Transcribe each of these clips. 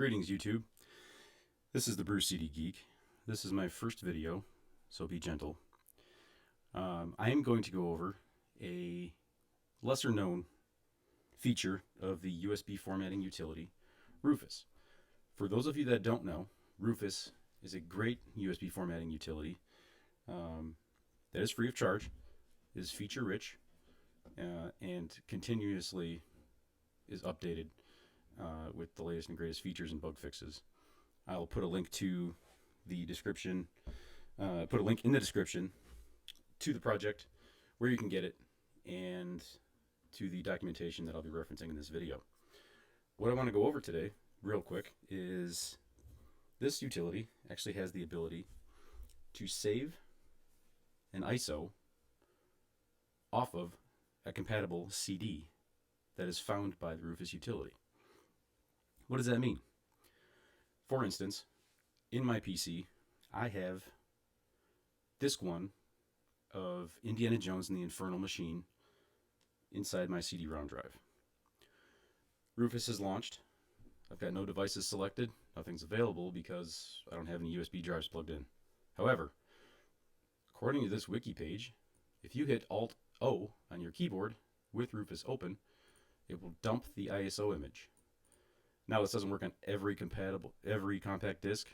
Greetings YouTube. This is the Bruce CD Geek. This is my first video, so be gentle. I am going to go over a lesser known feature of the USB formatting utility, Rufus. For those of you that don't know, Rufus is a great USB formatting utility that is free of charge, is feature rich, and continuously is updated with the latest and greatest features and bug fixes. I'll put a link to the description, put a link in the description to the project where you can get it and to the documentation that I'll be referencing in this video. What I want to go over today, real quick, is this utility actually has the ability to save an ISO off of a compatible CD that is found by the Rufus utility. What does that mean? For instance, in my PC, I have disc 1 of Indiana Jones and the Infernal Machine inside my CD-ROM drive. Rufus has launched. I've got no devices selected. Nothing's available because I don't have any USB drives plugged in. However, according to this wiki page, if you hit Alt-O on your keyboard with Rufus open, it will dump the ISO image. Now, this doesn't work on every compact disc,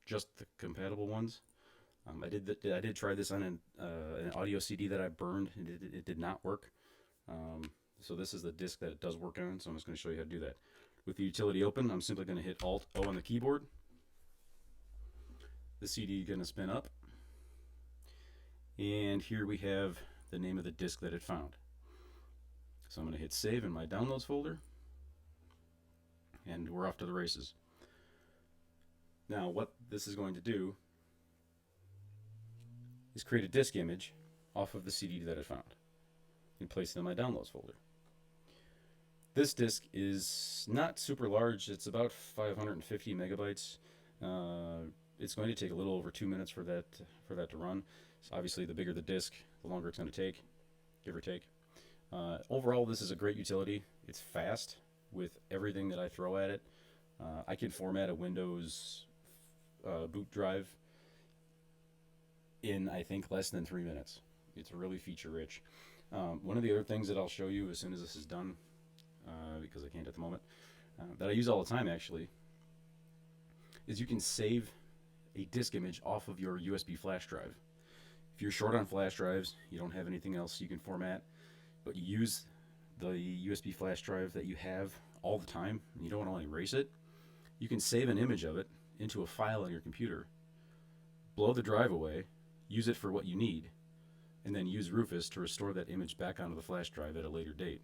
just the compatible ones. I did try this on an audio CD that I burned, and it did not work. So this is the disc that it does work on, so I'm just going to show you how to do that. With the utility open, I'm simply going to hit Alt-O on the keyboard. The CD is going to spin up. And here we have the name of the disc that it found. So I'm going to hit Save in my Downloads folder. And we're off to the races. Now, what this is going to do is create a disk image off of the CD that I found and place it in my Downloads folder. This disk is not super large. It's about 550 megabytes. It's going to take a little over 2 minutes for that to run. So obviously, the bigger the disk, the longer it's going to take, give or take. Overall, this is a great utility. It's fast with everything that I throw at it. I can format a Windows boot drive in, I think, less than 3 minutes. It's really feature rich. One of the other things that I'll show you as soon as this is done, because I can't at the moment, that I use all the time actually, is you can save a disk image off of your USB flash drive. If you're short on flash drives, you don't have anything else you can format, but you use the USB flash drive that you have all the time, and you don't want to erase it, you can save an image of it into a file on your computer, blow the drive away, use it for what you need, and then use Rufus to restore that image back onto the flash drive at a later date,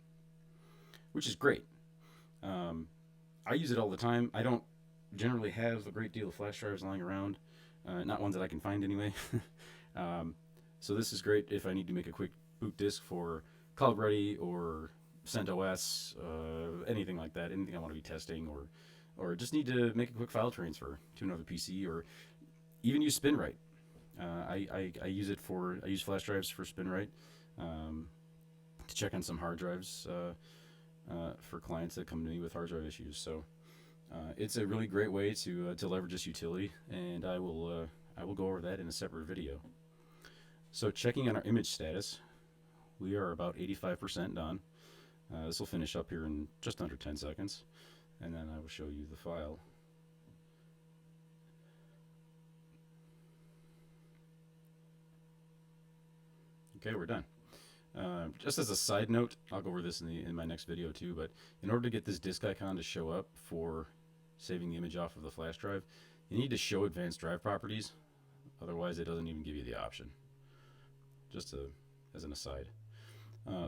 which is great. I use it all the time. I don't generally have a great deal of flash drives lying around, not ones that I can find anyway. So this is great if I need to make a quick boot disk for Cloud Ready or CentOS, anything like that, anything I want to be testing, or just need to make a quick file transfer to another PC, or even use SpinRite. I use flash drives for SpinRite to check on some hard drives for clients that come to me with hard drive issues. So it's a really great way to leverage this utility, and I will go over that in a separate video. So checking on our image status, we are about 85% done. This will finish up here in just under 10 seconds, and then I will show you the file. Okay, we're done. Just as a side note, I'll go over this in my next video too, but in order to get this disk icon to show up for saving the image off of the flash drive, you need to show advanced drive properties. Otherwise, it doesn't even give you the option. Just as an aside.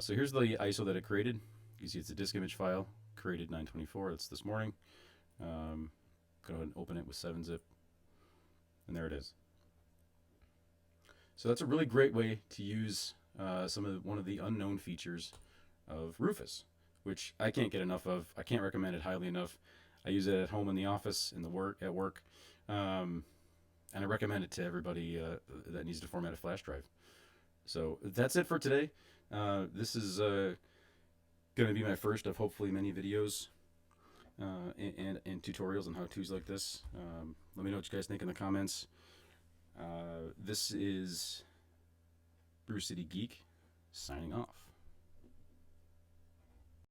So here's the ISO that it created. You can see it's a disk image file, created 9/24. That's this morning. Go ahead and open it with 7-zip, and there it is. So that's a really great way to use one of the unknown features of Rufus, which I can't get enough of. I can't recommend it highly enough. I use it at home, in the office, at work, and I recommend it to everybody that needs to format a flash drive. So that's it for today. This is going to be my first of hopefully many videos, and tutorials and how-tos like this. Let me know what you guys think in the comments. This is Bruce City Geek signing off.